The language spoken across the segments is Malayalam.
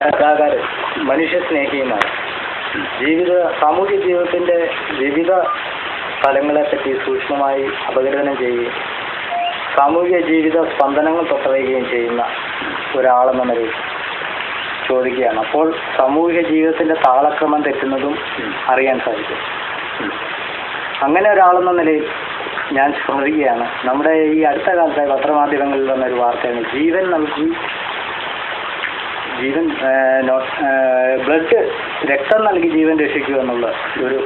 കലാകാരൻ മനുഷ്യസ്നേഹിയുമാണ്. സാമൂഹ്യ ജീവിതത്തിൻ്റെ വിവിധ ഫലങ്ങളെപ്പറ്റി സൂക്ഷ്മമായി അപഗ്രഥനം ചെയ്യുകയും സാമൂഹിക ജീവിത സ്പന്ദനങ്ങൾ തൊട്ടറിയുകയും ചെയ്യുന്ന ഒരാളെന്ന നിലയിൽ ചോദിക്കുകയാണ്. അപ്പോൾ സാമൂഹിക ജീവിതത്തിൻ്റെ താളക്രമം തെറ്റുന്നതും അറിയാൻ സാധിക്കും. അങ്ങനെ ഒരാളെന്ന നിലയിൽ ഞാൻ സ്മരിക്കുകയാണ്, നമ്മുടെ ഈ അടുത്ത കാലത്തെ പത്രമാധ്യമങ്ങളിൽ വന്നൊരു വാർത്തയാണ്, ബ്ലഡ് രക്തം നൽകി ജീവൻ രക്ഷിക്കുക എന്നുള്ള ഒരു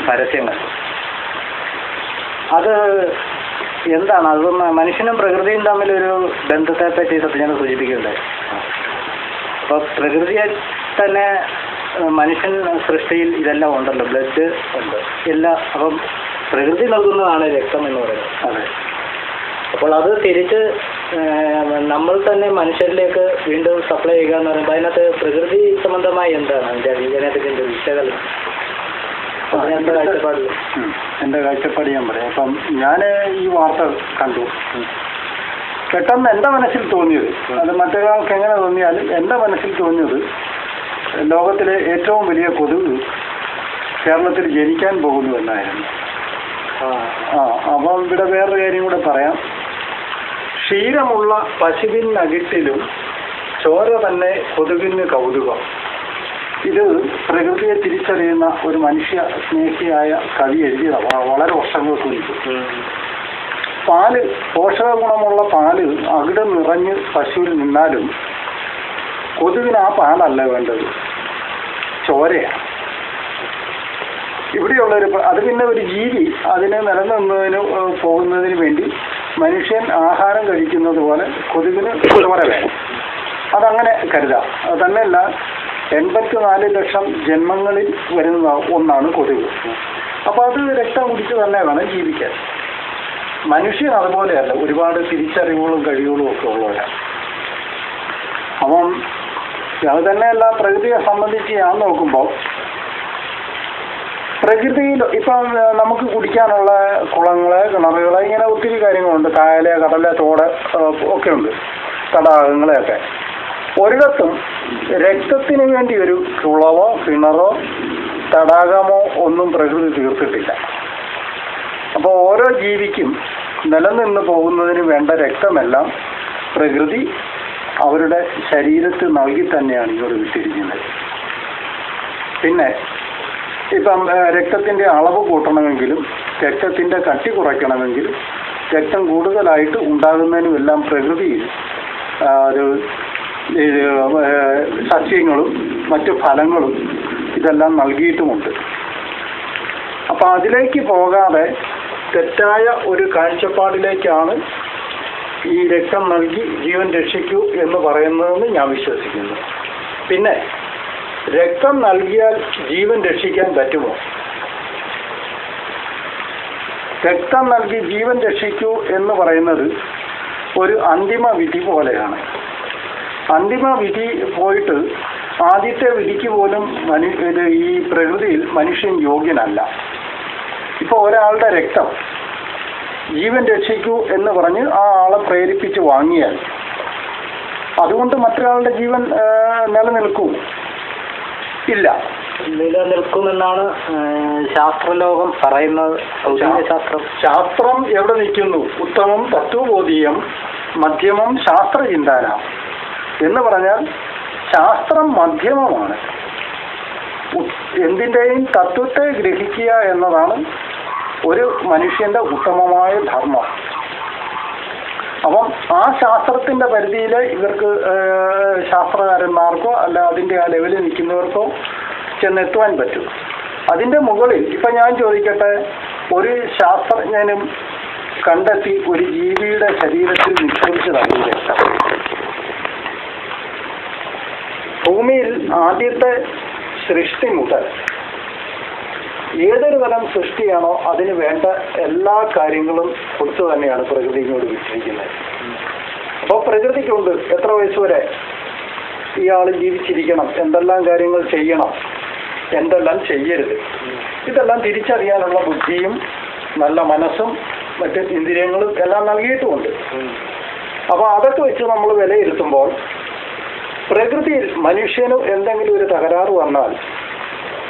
പരസ്യം കണ്ടു. അത് എന്താണ്? അത് മനുഷ്യനും പ്രകൃതിയും തമ്മിലൊരു ബന്ധത്തെ പറ്റി സത്യങ്ങൾ സൂചിപ്പിക്കുന്നുണ്ട്. അപ്പോൾ പ്രകൃതിയെ തന്നെ മനുഷ്യൻ സൃഷ്ടിയിൽ ഇതെല്ലാം ഉണ്ടല്ലോ, ബ്ലഡ് ഉണ്ട് എല്ലാം. അപ്പം പ്രകൃതി നൽകുന്നതാണ് രക്തം എന്ന് പറയുന്നത്. അതെ. അപ്പോൾ അത് തിരിച്ച് നമ്മൾ തന്നെ മനുഷ്യരിലേക്ക് വീണ്ടും സപ്ലൈ ചെയ്യുക എന്ന് പറയുമ്പോൾ അതിനകത്ത് പ്രകൃതി സംബന്ധമായി എന്താണ് അതിനകത്തിൻ്റെ വിശകലനം? എൻ്റെ കാഴ്ചപ്പാട് ഞാൻ പറയാം. അപ്പം ഞാൻ ഈ വാർത്ത കണ്ടു. പെട്ടെന്ന് എൻ്റെ മനസ്സിൽ തോന്നിയത്, അത് മറ്റൊരാൾക്ക് എങ്ങനെ തോന്നിയാലും എൻ്റെ മനസ്സിൽ തോന്നിയത്, ലോകത്തിലെ ഏറ്റവും വലിയ കൊതുക് കേരളത്തിൽ ജനിക്കാൻ പോകുന്നു എന്നായിരുന്നു. അപ്പം ഇവിടെ വേറൊരു കാര്യം കൂടെ പറയാം. ക്ഷീരമുള്ള പശുവിനകിട്ടിലും ചോര തന്നെ കൊതുകിന് കൗതുകം. ഇത് പ്രകൃതിയെ തിരിച്ചറിയുന്ന ഒരു മനുഷ്യ സ്നേഹിയായ കവി എഴുതിയതാണ് വളരെ വർഷങ്ങൾക്ക് മുൻപ്. പാല്, പോഷക ഗുണമുള്ള പാല് അകിടം നിറഞ്ഞ് പശുവിൽ നിന്നാലും കൊതുകിന് ആ പാലല്ല വേണ്ടത്, ചോരയാണ്. ഇവിടെയുള്ളൊരു അത് പിന്നെ ഒരു ജീവി അതിനെ നിലനിന്നതിന് പോകുന്നതിന് വേണ്ടി മനുഷ്യൻ ആഹാരം കഴിക്കുന്നത് പോലെ കൊതുകിന് ചോര വേണം. അതങ്ങനെ കരുതാം. അത് തന്നെയല്ല, 84 ലക്ഷം ജന്മങ്ങളിൽ വരുന്ന ഒന്നാണ് കൊതുക്. അപ്പോൾ അത് രക്തം കുടിച്ച് തന്നെ വേണം ജീവിക്കാൻ. മനുഷ്യൻ അതുപോലെയല്ല, ഒരുപാട് തിരിച്ചറിവുകളും കഴിവുകളും ഒക്കെ ഉള്ളവരാണ്. അപ്പം അത് തന്നെയല്ല, പ്രകൃതിയെ സംബന്ധിച്ച് ഞാൻ നോക്കുമ്പോൾ പ്രകൃതിയിൽ ഇപ്പം നമുക്ക് കുടിക്കാനുള്ള കുളങ്ങള്, കിണറുകള്, ഇങ്ങനെ ഒത്തിരി കാര്യങ്ങളുണ്ട്. കായല്, കടല്, തോട് ഒക്കെ ഉണ്ട്, തടാകങ്ങളെയൊക്കെ. ഒരിടത്തും രക്തത്തിന് വേണ്ടി ഒരു കുളവോ കിണറോ തടാകമോ ഒന്നും പ്രകൃതി തീർത്തിട്ടില്ല. അപ്പോൾ ഓരോ ജീവിക്കും നിലനിന്ന് പോകുന്നതിന് വേണ്ട രക്തമെല്ലാം പ്രകൃതി അവരുടെ ശരീരത്തിൽ നൽകി തന്നെയാണ് ഇങ്ങോട്ട് വിട്ടിരിക്കുന്നത്. പിന്നെ ഇപ്പം രക്തത്തിൻ്റെ അളവ് കൂട്ടണമെങ്കിലും രക്തത്തിൻ്റെ കട്ടി കുറയ്ക്കണമെങ്കിലും രക്തം കൂടുതലായിട്ട് ഉണ്ടാകുന്നതിനുമെല്ലാം പ്രകൃതിയിൽ ഒരു സസ്യങ്ങളും മറ്റു ഫലങ്ങളും ഇതെല്ലാം നൽകിയിട്ടുമുണ്ട്. അപ്പം അതിലേക്ക് പോകാതെ തെറ്റായ ഒരു കാഴ്ചപ്പാടിലേക്കാണ് ഈ രക്തം നൽകി ജീവൻ രക്ഷിക്കൂ എന്ന് പറയുന്നതെന്ന് ഞാൻ വിശ്വസിക്കുന്നു. പിന്നെ രക്തം നൽകിയാൽ ജീവൻ രക്ഷിക്കാൻ പറ്റുമോ? രക്തം നൽകി ജീവൻ രക്ഷിക്കൂ എന്ന് പറയുന്നത് ഒരു അന്തിമ വിധി പോലെയാണ്. അന്തിമ വിധി പോയിട്ട് ആദ്യത്തെ വിധിക്ക് പോലും ഈ പ്രകൃതിയിൽ മനുഷ്യൻ യോഗ്യനല്ല. ഇപ്പോൾ ഒരാളുടെ രക്തം ജീവൻ രക്ഷിക്കൂ എന്ന് പറഞ്ഞ് ആ ആളെ പ്രേരിപ്പിച്ച് വാങ്ങിയാൽ അതുകൊണ്ട് മറ്റൊരാളുടെ ജീവൻ നിലനിൽക്കൂ? ഇല്ല, നിലനിൽക്കുമെന്നാണ് ശാസ്ത്രലോകം പറയുന്നത്. ശാസ്ത്രം എവിടെ നിൽക്കുന്നു? ഉത്തമം തത്വബോധീയം മധ്യമം ശാസ്ത്രചിന്താന എന്ന് പറഞ്ഞാൽ ശാസ്ത്രം മധ്യമമാണ്. എന്തിൻ്റെയും തത്വത്തെ ഗ്രഹിക്കുക എന്നതാണ് ഒരു മനുഷ്യന്റെ ഉത്തമമായ ധർമ്മം. അപ്പം ആ ശാസ്ത്രത്തിന്റെ പരിധിയിൽ ഇവർക്ക് ശാസ്ത്രകാരന്മാർക്കോ അല്ല അതിൻ്റെ ആ ലെവലിൽ നിൽക്കുന്നവർക്കോ ചെന്നെത്തുവാൻ പറ്റും. അതിൻ്റെ മുകളിൽ ഇപ്പം ഞാൻ ചോദിക്കട്ടെ, ഒരു ശാസ്ത്രജ്ഞനും കണ്ടെത്തി ഒരു ജീവിയുടെ ശരീരത്തിൽ നിക്ഷേപിച്ചതാണ് ഈ രക്തം. ഭൂമിയിൽ ആദ്യത്തെ സൃഷ്ടി മുതൽ ഏതൊരു തരം സൃഷ്ടിയാണോ അതിന് വേണ്ട എല്ലാ കാര്യങ്ങളും കൊടുത്തു തന്നെയാണ് പ്രകൃതിയോട് വിട്ടിരിക്കുന്നത്. അപ്പോൾ പ്രകൃതിക്കുണ്ട് എത്ര വയസ്സ് വരെ ഇയാൾ ജീവിച്ചിരിക്കണം, എന്തെല്ലാം കാര്യങ്ങൾ ചെയ്യണം, എന്തെല്ലാം ചെയ്യരുത്, ഇതെല്ലാം തിരിച്ചറിയാനുള്ള ബുദ്ധിയും നല്ല മനസ്സും മറ്റ് ഇന്ദ്രിയങ്ങളും എല്ലാം നൽകിയിട്ടുമുണ്ട്. അപ്പോൾ അതൊക്കെ വെച്ച് നമ്മൾ വിലയിരുത്തുമ്പോൾ പ്രകൃതിയിൽ മനുഷ്യന് എന്തെങ്കിലും ഒരു തകരാറ് വന്നാൽ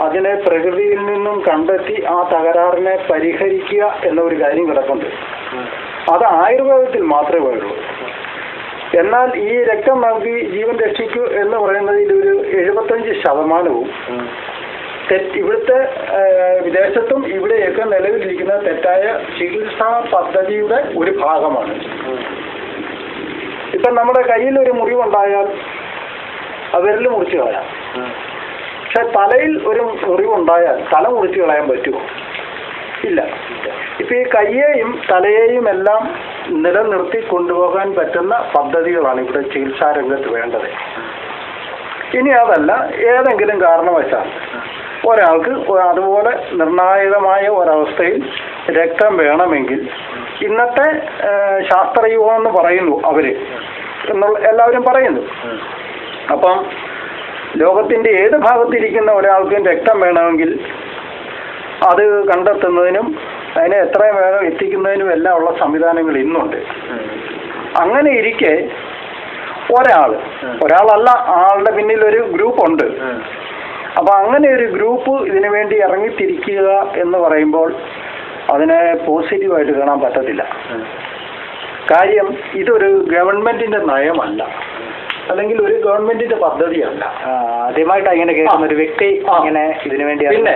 അതിനെ പ്രകൃതിയിൽ നിന്നും കണ്ടെത്തി ആ തകരാറിനെ പരിഹരിക്കുക എന്നൊരു കാര്യം കിടക്കുന്നുണ്ട്. അത് ആയുർവേദത്തിൽ മാത്രമേ ഉള്ളൂ. എന്നാൽ ഈ രക്തം നൽകി ജീവൻ രക്ഷിക്കൂ എന്ന് പറയുന്നതിൽ ഒരു 75% ഇവിടുത്തെ വിദേശത്തും ഇവിടെയൊക്കെ നിലവിലിരിക്കുന്ന തെറ്റായ ചികിത്സാ പദ്ധതിയുടെ ഒരു ഭാഗമാണ്. ഇപ്പം നമ്മുടെ കയ്യിൽ ഒരു മുറിവുണ്ടായാൽ വിരൽ മുറിച്ച് കളയാം. പക്ഷെ തലയിൽ ഒരു മുറിവുണ്ടായാൽ തല മുറിച്ച് കളയാൻ പറ്റുമോ? ഇല്ല. ഇപ്പം ഈ കയ്യേയും തലയെയും എല്ലാം നിലനിർത്തി കൊണ്ടുപോകാൻ പറ്റുന്ന പദ്ധതികളാണ് ഇവിടെ ചികിത്സാ രംഗത്ത് വേണ്ടത്. ഇനി അതല്ല, ഏതെങ്കിലും കാരണവശാൽ ഒരാൾക്ക് അതുപോലെ നിർണായകമായ ഒരവസ്ഥയിൽ രക്തം വേണമെങ്കിൽ ഇന്നത്തെ ശാസ്ത്രയുഗം എന്ന് പറയുന്നു അവര് എന്നുള്ള എല്ലാവരും പറയുന്നു. അപ്പം ലോകത്തിന്റെ ഏത് ഭാഗത്തിരിക്കുന്ന ഒരാൾക്കും രക്തം വേണമെങ്കിൽ അത് കണ്ടെത്തുന്നതിനും അതിനെ എത്രയും വേഗം എത്തിക്കുന്നതിനും എല്ലാം ഉള്ള സംവിധാനങ്ങൾ ഇന്നുണ്ട്. അങ്ങനെ ഇരിക്കെ ഒരാളല്ല, ആളുടെ പിന്നിൽ ഒരു ഗ്രൂപ്പ് ഉണ്ട്. അപ്പൊ അങ്ങനെ ഒരു ഗ്രൂപ്പ് ഇതിനു വേണ്ടി ഇറങ്ങിത്തിരിക്കുക എന്ന് പറയുമ്പോൾ അതിനെ പോസിറ്റീവായിട്ട് കാണാൻ പറ്റത്തില്ല. കാര്യം ഇതൊരു ഗവൺമെന്റിന്റെ നയമല്ല, അല്ലെങ്കിൽ ഒരു ഗവൺമെന്റിന്റെ പദ്ധതിയല്ല. ആദ്യമായിട്ട് ഇങ്ങനെ കേൾക്കുന്ന ഒരു വ്യക്തി ഇങ്ങനെ ഇതിനു വേണ്ടി പിന്നെ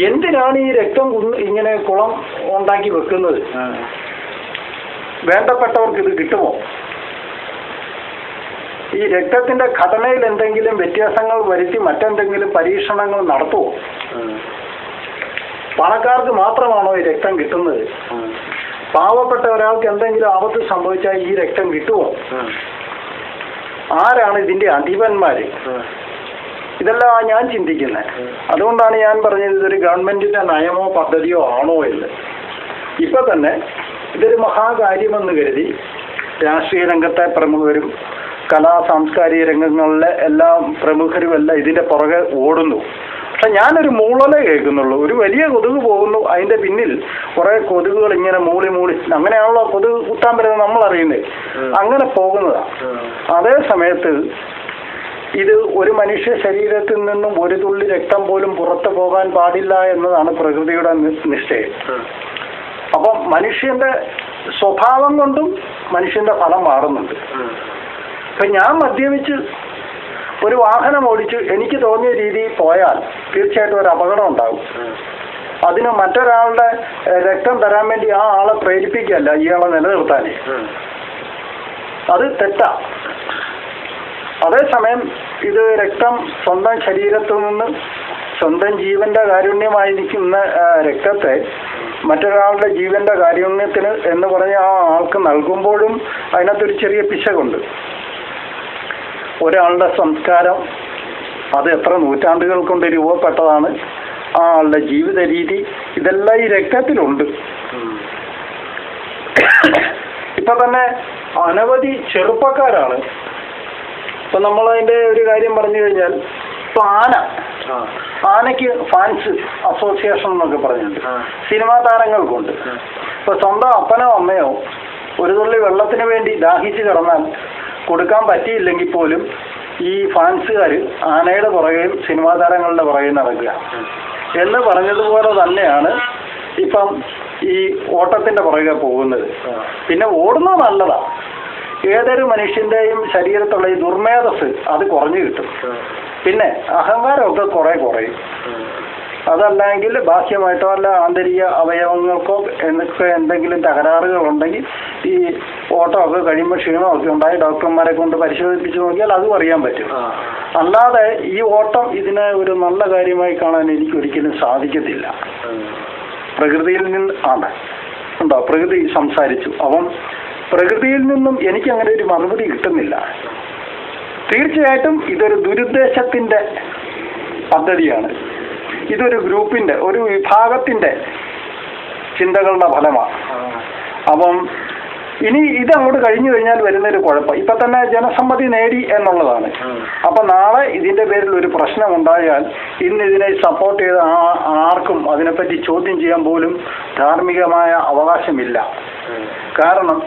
എന്തിനാണ് ഈ രക്തം ഇങ്ങനെ കുളം ഉണ്ടാക്കി വെക്കുന്നത്? വേണ്ടപ്പെട്ടവർക്ക് ഇത് കിട്ടുമോ? ഈ രക്തത്തിന്റെ ഘടനയിൽ എന്തെങ്കിലും വ്യത്യാസങ്ങൾ വരുത്തി മറ്റെന്തെങ്കിലും പരീക്ഷണങ്ങൾ നടത്തുമോ? പണക്കാർക്ക് മാത്രമാണോ ഈ രക്തം കിട്ടുന്നത്? പാവപ്പെട്ട ഒരാൾക്ക് എന്തെങ്കിലും ആപത്ത് സംഭവിച്ചാൽ ഈ രക്തം കിട്ടുമോ? ആരാണ് ഇതിന്റെ അധിപന്മാര്? ഇതെല്ലാം ഞാൻ ചിന്തിക്കുന്നത്. അതുകൊണ്ടാണ് ഞാൻ പറഞ്ഞത് ഇതൊരു ഗവൺമെന്റിന്റെ നയമോ പദ്ധതിയോ ആണോ എന്ന്. ഇപ്പൊ തന്നെ ഇതൊരു മഹാകാര്യമെന്ന് കരുതി രാഷ്ട്രീയ രംഗത്തെ പ്രമുഖരും കലാ സാംസ്കാരിക രംഗങ്ങളിലെ എല്ലാ പ്രമുഖരും എല്ലാം ഇതിന്റെ പുറകെ ഓടുന്നു. പക്ഷെ ഞാനൊരു മൂളല കേൾക്കുന്നുള്ളൂ. ഒരു വലിയ കൊതുക് പോകുന്നു, അതിന്റെ പിന്നിൽ കുറെ കൊതുകുകൾ ഇങ്ങനെ മൂളി അങ്ങനെയാണല്ലോ കൊതുക് കുത്താൻ പറ്റുന്നത് നമ്മൾ അറിയുന്നത്. അങ്ങനെ പോകുന്നതാണ്. അതേ സമയത്ത് ഇത് ഒരു മനുഷ്യ ശരീരത്തിൽ നിന്നും ഒരു തുള്ളി രക്തം പോലും പുറത്തു പോകാൻ പാടില്ല എന്നതാണ് പ്രകൃതിയുടെ നിശ്ചയം. അപ്പം മനുഷ്യന്റെ സ്വഭാവം കൊണ്ടും മനുഷ്യന്റെ ഫലം മാറുന്നുണ്ട്. ഇപ്പൊ ഞാൻ മദ്യപിച്ച് ഒരു വാഹനം ഓടിച്ച് എനിക്ക് തോന്നിയ രീതിയിൽ പോയാൽ തീർച്ചയായിട്ടും ഒരു അപകടം ഉണ്ടാകും. അതിന് മറ്റൊരാളുടെ രക്തം തരാൻ വേണ്ടി ആ ആളെ പ്രേരിപ്പിക്കുകയല്ല ഇയാളെ നിലനിർത്താനേ. അത് തെറ്റാ. അതേസമയം ഇത് രക്തം സ്വന്തം ശരീരത്തിൽ നിന്ന് സ്വന്തം ജീവന്റെ കാരുണ്യമായി നിൽക്കുന്ന രക്തത്തെ മറ്റൊരാളുടെ ജീവന്റെ കാരുണ്യത്തിന് എന്ന് പറഞ്ഞ് ആ ആൾക്ക് നൽകുമ്പോഴും അതിനകത്തൊരു ചെറിയ പിശകുണ്ട്. ഒരാളുടെ സംസ്കാരം അത് എത്ര നൂറ്റാണ്ടുകൾ കൊണ്ട് രൂപപ്പെട്ടതാണ്, ആ ആളുടെ ജീവിത രീതി, ഇതെല്ലാം ഈ രക്തത്തിലുണ്ട്. ഇപ്പൊ തന്നെ അനവധി ചെറുപ്പക്കാരാണ്. ഇപ്പൊ നമ്മളതിന്റെ ഒരു കാര്യം പറഞ്ഞു കഴിഞ്ഞാൽ ഇപ്പൊ ആനയ്ക്ക് ഫാൻസ് അസോസിയേഷൻ എന്നൊക്കെ പറഞ്ഞിട്ടുണ്ട്. സിനിമാ താരങ്ങൾക്കുണ്ട്. ഇപ്പൊ സ്വന്തം അപ്പനോ അമ്മയോ ഒരു തുള്ളി വെള്ളത്തിന് വേണ്ടി ദാഹിച്ച് കിടന്നാൽ കൊടുക്കാൻ പറ്റിയില്ലെങ്കിൽ പോലും ഈ ഫാൻസുകാർ ആനയുടെ പുറകെയും സിനിമാ താരങ്ങളുടെ പുറകെയും നടക്കുക എന്ന് പറഞ്ഞതുപോലെ തന്നെയാണ് ഇപ്പം ഈ ഓട്ടത്തിന്റെ പുറകെ പോകുന്നത്. പിന്നെ ഓടുന്നത് നല്ലതാ. ഏതൊരു മനുഷ്യന്റെയും ശരീരത്തുള്ള ഈ ദുർമേധസ് അത് കുറഞ്ഞു കിട്ടും. പിന്നെ അഹങ്കാരമൊക്കെ കുറയും. അതല്ലെങ്കിൽ ബാഹ്യമായിട്ടോ അല്ല ആന്തരിക അവയവങ്ങൾക്കോ എന്നൊക്കെ എന്തെങ്കിലും തകരാറുകൾ ഉണ്ടെങ്കിൽ ഈ ഓട്ടമൊക്കെ കഴിയുമ്പോൾ ക്ഷീണമൊക്കെ ഉണ്ടായി ഡോക്ടർമാരെ കൊണ്ട് പരിശോധിപ്പിച്ച് നോക്കിയാൽ അതും അറിയാൻ പറ്റും. അല്ലാതെ ഈ ഓട്ടം ഇതിനെ ഒരു നല്ല കാര്യമായി കാണാൻ എനിക്കൊരിക്കലും സാധിക്കത്തില്ല. പ്രകൃതിയിൽ നിന്ന് ഉണ്ടോ പ്രകൃതി സംസാരിച്ചു. അപ്പം പ്രകൃതിയിൽ നിന്നും എനിക്കങ്ങനെ ഒരു മറുപടി കിട്ടുന്നില്ല. തീർച്ചയായിട്ടും ഇതൊരു ദുരുദ്ദേശത്തിന്റെ പദ്ധതിയാണ്. ഇതൊരു ഗ്രൂപ്പിന്റെ ഒരു വിഭാഗത്തിന്റെ ചിന്തകളുടെ ഫലമാണ്. അപ്പം ഇനി ഇതങ്ങോട്ട് കഴിഞ്ഞു കഴിഞ്ഞാൽ വരുന്നൊരു കുഴപ്പം ഇപ്പൊ തന്നെ ജനസമ്മതി നേടി എന്നുള്ളതാണ്. അപ്പൊ നാളെ ഇതിന്റെ പേരിൽ ഒരു പ്രശ്നം ഉണ്ടായാൽ ഇന്ന് ഇതിനെ സപ്പോർട്ട് ചെയ്ത ആർക്കും അതിനെപ്പറ്റി ചോദ്യം ചെയ്യാൻ പോലും ധാർമ്മികമായ അവകാശമില്ല. കാരണം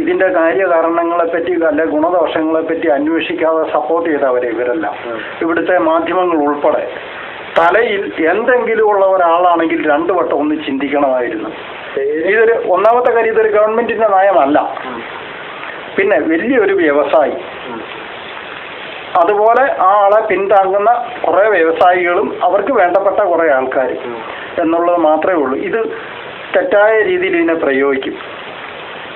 ഇതിന്റെ കാര്യകാരണങ്ങളെപ്പറ്റി അല്ലെ ഗുണദോഷങ്ങളെപ്പറ്റി അന്വേഷിക്കാതെ സപ്പോർട്ട് ചെയ്തവരെ ഇവരെല്ലാം, ഇവിടുത്തെ മാധ്യമങ്ങൾ ഉൾപ്പെടെ. തലയിൽ എന്തെങ്കിലും ഉള്ള ഒരാളാണെങ്കിൽ 2 വട്ടം ഒന്ന് ചിന്തിക്കണമായിരുന്നു. ഇതൊരു ഒന്നാമത്തെ കാര്യം, ഇതൊരു ഗവൺമെന്റിന്റെ നയമല്ല. പിന്നെ വലിയൊരു വ്യവസായി, അതുപോലെ ആ ആളെ പിന്താങ്ങുന്ന കുറെ വ്യവസായികളും അവർക്ക് വേണ്ടപ്പെട്ട കുറെ ആൾക്കാർ എന്നുള്ളത് മാത്രമേ ഉള്ളൂ. ഇത് തെറ്റായ രീതിയിൽ ഇതിനെ പ്രയോഗിക്കും.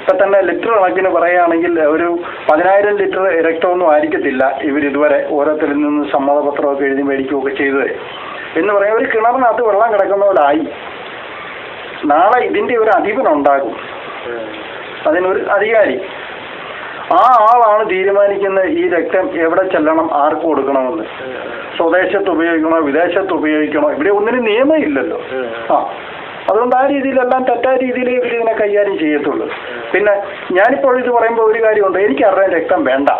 ഇപ്പം തന്നെ ലിറ്റർ കണക്കിന് പറയുകയാണെങ്കിൽ ഒരു 10,000 ലിറ്റർ രക്തമൊന്നും ആയിരിക്കത്തില്ല ഇവരിതുവരെ ഓരോരുത്തരിൽ നിന്ന് സമ്മതപത്രമൊക്കെ എഴുതി മേടിക്കുകയൊക്കെ ചെയ്തത് എന്ന് പറയാം. ഒരു കിണറിനകത്ത് വെള്ളം കിടക്കുന്ന പോലായി. നാളെ ഇതിൻ്റെ ഒരു അധിപനുണ്ടാകും, അതിനൊരു അധികാരി. ആ ആളാണ് തീരുമാനിക്കുന്നത് ഈ രക്തം എവിടെ ചെല്ലണം, ആർക്ക് കൊടുക്കണമെന്ന്. സ്വദേശത്ത് ഉപയോഗിക്കണോ വിദേശത്ത് ഉപയോഗിക്കണോ, ഇവിടെ ഒന്നിനും നിയമം ഇല്ലല്ലോ. അതുകൊണ്ട് ആ രീതിയിലെല്ലാം തെറ്റായ രീതിയിൽ ഇവരിതിനെ കൈകാര്യം ചെയ്യത്തുള്ളൂ. പിന്നെ ഞാനിപ്പോൾ ഇത് പറയുമ്പോൾ ഒരു കാര്യമുണ്ട്, എനിക്ക് ആരുടെയും രക്തം വേണ്ട,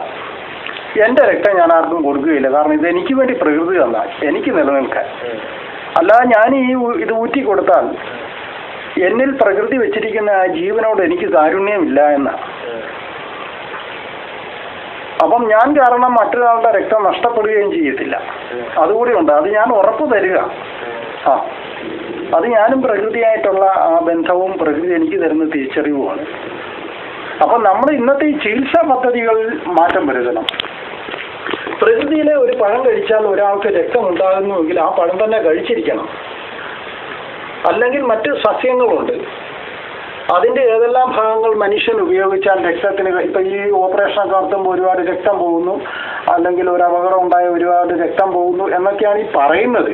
എൻ്റെ രക്തം ഞാൻ ആർക്കും കൊടുക്കുകയില്ല. കാരണം ഇത് എനിക്ക് വേണ്ടി പ്രകൃതി തന്നാൽ എനിക്ക് നിലനിൽക്കാൻ. അല്ലാതെ ഞാൻ ഇത് ഊറ്റി കൊടുത്താൽ എന്നിൽ പ്രകൃതി വെച്ചിരിക്കുന്ന ആ ജീവനോട് എനിക്ക് കാരുണ്യമില്ല എന്നാണ്. അപ്പം ഞാൻ കാരണം മറ്റൊരാളുടെ രക്തം നഷ്ടപ്പെടുകയും ചെയ്യത്തില്ല. അതുകൂടി ഉണ്ട്, അത് ഞാൻ ഉറപ്പ് തരിക. അത് ഞാനും പ്രകൃതിയായിട്ടുള്ള ആ ബന്ധവും പ്രകൃതി എനിക്ക് തരുന്ന തിരിച്ചറിവുമാണ്. അപ്പം നമ്മൾ ഇന്നത്തെ ഈ ചികിത്സാ പദ്ധതികളിൽ മാറ്റം വരുത്തണം. പ്രകൃതിയിലെ ഒരു പഴം കഴിച്ചാൽ ഒരാൾക്ക് രക്തം ഉണ്ടാകുന്നുവെങ്കിൽ ആ പഴം തന്നെ കഴിച്ചിരിക്കണം. അല്ലെങ്കിൽ മറ്റ് സസ്യങ്ങളുണ്ട്, അതിൻ്റെ ഏതെല്ലാം ഭാഗങ്ങൾ മനുഷ്യൻ ഉപയോഗിച്ചാൽ രക്തത്തിന്, ഇപ്പം ഈ ഓപ്പറേഷനൊക്കെ നടത്തുമ്പോൾ ഒരുപാട് രക്തം പോകുന്നു, അല്ലെങ്കിൽ ഒരു അപകടം ഉണ്ടായ ഒരുപാട് രക്തം പോകുന്നു എന്നൊക്കെയാണ് ഈ പറയുന്നത്.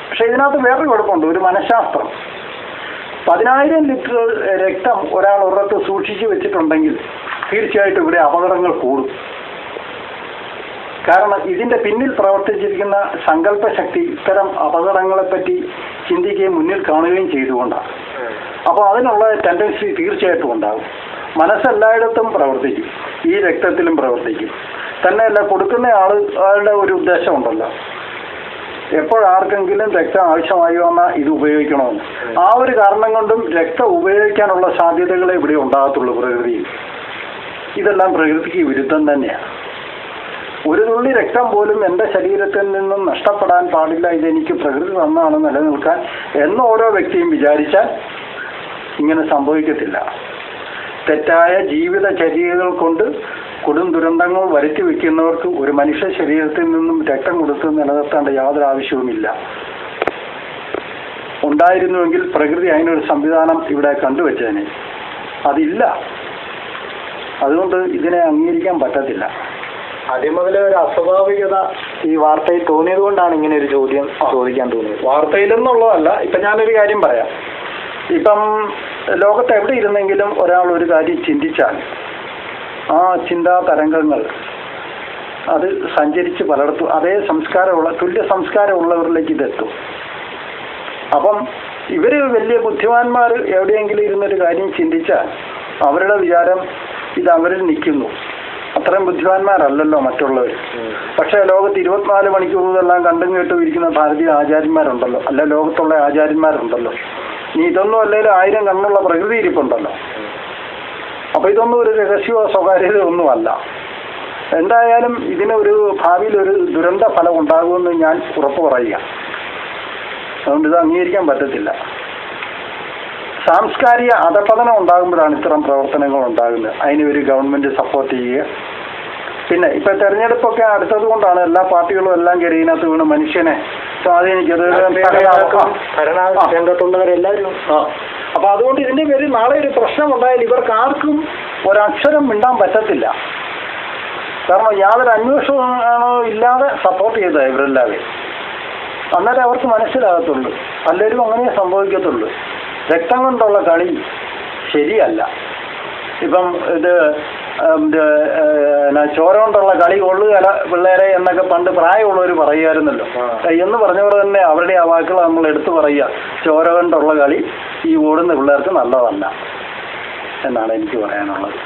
പക്ഷെ ഇതിനകത്ത് വേറൊരു കുഴപ്പമുണ്ട്, ഒരു മനഃശാസ്ത്രം. 10,000 ലിറ്റർ രക്തം ഒരാൾ ഒരിടത്ത് സൂക്ഷിച്ചു വെച്ചിട്ടുണ്ടെങ്കിൽ തീർച്ചയായിട്ടും ഇവിടെ അപകടങ്ങൾ കൂടും. കാരണം ഇതിൻ്റെ പിന്നിൽ പ്രവർത്തിച്ചിരിക്കുന്ന സങ്കല്പശക്തി ഇത്തരം അപകടങ്ങളെപ്പറ്റി ചിന്തിക്കുകയും മുന്നിൽ കാണുകയും ചെയ്തുകൊണ്ടാണ്. അപ്പോൾ അതിനുള്ള ടെൻഡൻസി തീർച്ചയായിട്ടും ഉണ്ടാകും. മനസ്സെല്ലായിടത്തും പ്രവർത്തിക്കും, ഈ രക്തത്തിലും പ്രവർത്തിക്കും. തന്നെയല്ല, കൊടുക്കുന്ന ആളുടെ ഒരു ഉദ്ദേശമുണ്ടല്ലോ, എപ്പോഴാർക്കെങ്കിലും രക്തം ആവശ്യമായി വന്നാൽ ഇത് ഉപയോഗിക്കണമെന്ന്. ആ ഒരു കാരണം കൊണ്ടും രക്തം ഉപയോഗിക്കാനുള്ള സാധ്യതകളെ ഇവിടെ ഉണ്ടാകത്തുള്ളൂ പ്രകൃതിയിൽ. ഇതെല്ലാം പ്രകൃതിക്ക് വിരുദ്ധം തന്നെയാണ്. ഒരു തുള്ളി രക്തം പോലും എൻ്റെ ശരീരത്തിൽ നിന്നും നഷ്ടപ്പെടാൻ പാടില്ല, ഇതെനിക്ക് പ്രകൃതി തന്നാണ് നിലനിൽക്കാൻ എന്ന് ഓരോ വ്യക്തിയും വിചാരിച്ചാൽ ഇങ്ങനെ സംഭവിക്കത്തില്ല. തെറ്റായ ജീവിതചര്യകൾ കൊണ്ട് കൊടും ദുരന്തങ്ങൾ വരുത്തി വയ്ക്കുന്നവർക്ക് ഒരു മനുഷ്യ ശരീരത്തിൽ നിന്നും രക്തം കൊടുത്ത് നിലനിർത്തേണ്ട യാതൊരു ആവശ്യവുമില്ല. ഉണ്ടായിരുന്നുവെങ്കിൽ പ്രകൃതി അതിനൊരു സംവിധാനം ഇവിടെ കണ്ടുവച്ചതിനെ. അതില്ല. അതുകൊണ്ട് ഇതിനെ അംഗീകരിക്കാൻ പറ്റത്തില്ല. ആദ്യം മുതലേ ഒരു അസ്വാഭാവികത ഈ വാർത്തയിൽ തോന്നിയത് കൊണ്ടാണ് ഇങ്ങനെ ഒരു ചോദ്യം ചോദിക്കാൻ തോന്നിയത്. വാർത്തയിലെന്നുള്ളതല്ല. ഇപ്പം ഞാനൊരു കാര്യം പറയാം. ഇപ്പം ലോകത്ത് എവിടെ ഇരുന്നെങ്കിലും ഒരാൾ ഒരു കാര്യം ചിന്തിച്ചാൽ ആ ചിന്താ തരംഗങ്ങൾ അത് സഞ്ചരിച്ച് പലയിടത്തും അതേ തുല്യ സംസ്കാരമുള്ളവരിലേക്ക് ഇതെത്തും. അപ്പം ഇവർ വലിയ ബുദ്ധിമാന്മാർ എവിടെയെങ്കിലും ഇരുന്നൊരു കാര്യം ചിന്തിച്ചാൽ അവരുടെ വിചാരം ഇത് അവരിൽ നിൽക്കുന്നു. അത്രയും ബുദ്ധിമാന്മാരല്ലല്ലോ മറ്റുള്ളവർ. പക്ഷേ ലോകത്ത് 24 മണിക്കൂറെല്ലാം കണ്ടും കേട്ടും ഇരിക്കുന്ന ഭാരതീയ ആചാര്യന്മാരുണ്ടല്ലോ, അല്ല ലോകത്തുള്ള ആചാര്യന്മാരുണ്ടല്ലോ. നീ ഇതൊന്നും അല്ലെങ്കിൽ 1000 കണ്ണുള്ള പ്രകൃതി ഇരിപ്പുണ്ടല്ലോ. അപ്പോൾ ഇതൊന്നും ഒരു രഹസ്യമോ സ്വകാര്യതയോ ഒന്നുമല്ല. എന്തായാലും ഇതിനൊരു ഭാവിയിൽ ഒരു ദുരന്ത ഫലം ഉണ്ടാകുമെന്ന് ഞാൻ ഉറപ്പ് പറയുക. അതുകൊണ്ട് ഇത് അംഗീകരിക്കാൻ പറ്റത്തില്ല. സാംസ്കാരിക അധപതനം ഉണ്ടാകുമ്പോഴാണ് ഇത്തരം പ്രവർത്തനങ്ങൾ ഉണ്ടാകുന്നത്. അതിന് ഒരു ഗവൺമെൻറ് സപ്പോർട്ട് ചെയ്യുക. പിന്നെ ഇപ്പം തെരഞ്ഞെടുപ്പൊക്കെ അടുത്തത് കൊണ്ടാണ് എല്ലാ പാർട്ടികളും എല്ലാം കയറിയതിനകത്ത് വീണ് മനുഷ്യനെ സ്വാധീനിച്ചത്. രംഗത്തുള്ളവരെല്ലാവരും. അപ്പോൾ അതുകൊണ്ട് ഇതിൻ്റെ പേരിൽ നാളെ ഒരു പ്രശ്നം ഉണ്ടായാൽ ഇവർക്ക് ആർക്കും ഒരക്ഷരം മിണ്ടാൻ പറ്റത്തില്ല. കാരണം യാതൊരു അന്വേഷണമോ ഇല്ലാതെ സപ്പോർട്ട് ചെയ്തതാണ് ഇവരെല്ലാവരും. അന്നേരം അവർക്ക് മനസ്സിലാകത്തുള്ളൂ. പലരും അങ്ങനെ സംഭവിക്കത്തുള്ളൂ. രക്തം കൊണ്ടുള്ള കളി ശരിയല്ല. ഇപ്പം ചോര കൊണ്ടുള്ള കളി കൊള്ളുകയല്ല പിള്ളേരെ എന്നൊക്കെ പണ്ട് പ്രായമുള്ളവർ പറയുമായിരുന്നല്ലോ. എന്ന് പറഞ്ഞവർ തന്നെ അവരുടെ ആ വാക്കുകൾ നമ്മൾ എടുത്തു പറയുക. ചോര കൊണ്ടുള്ള കളി ഈ ഓടുന്ന പിള്ളേർക്ക് നല്ലതല്ല എന്നാണ് എനിക്ക് പറയാനുള്ളത്.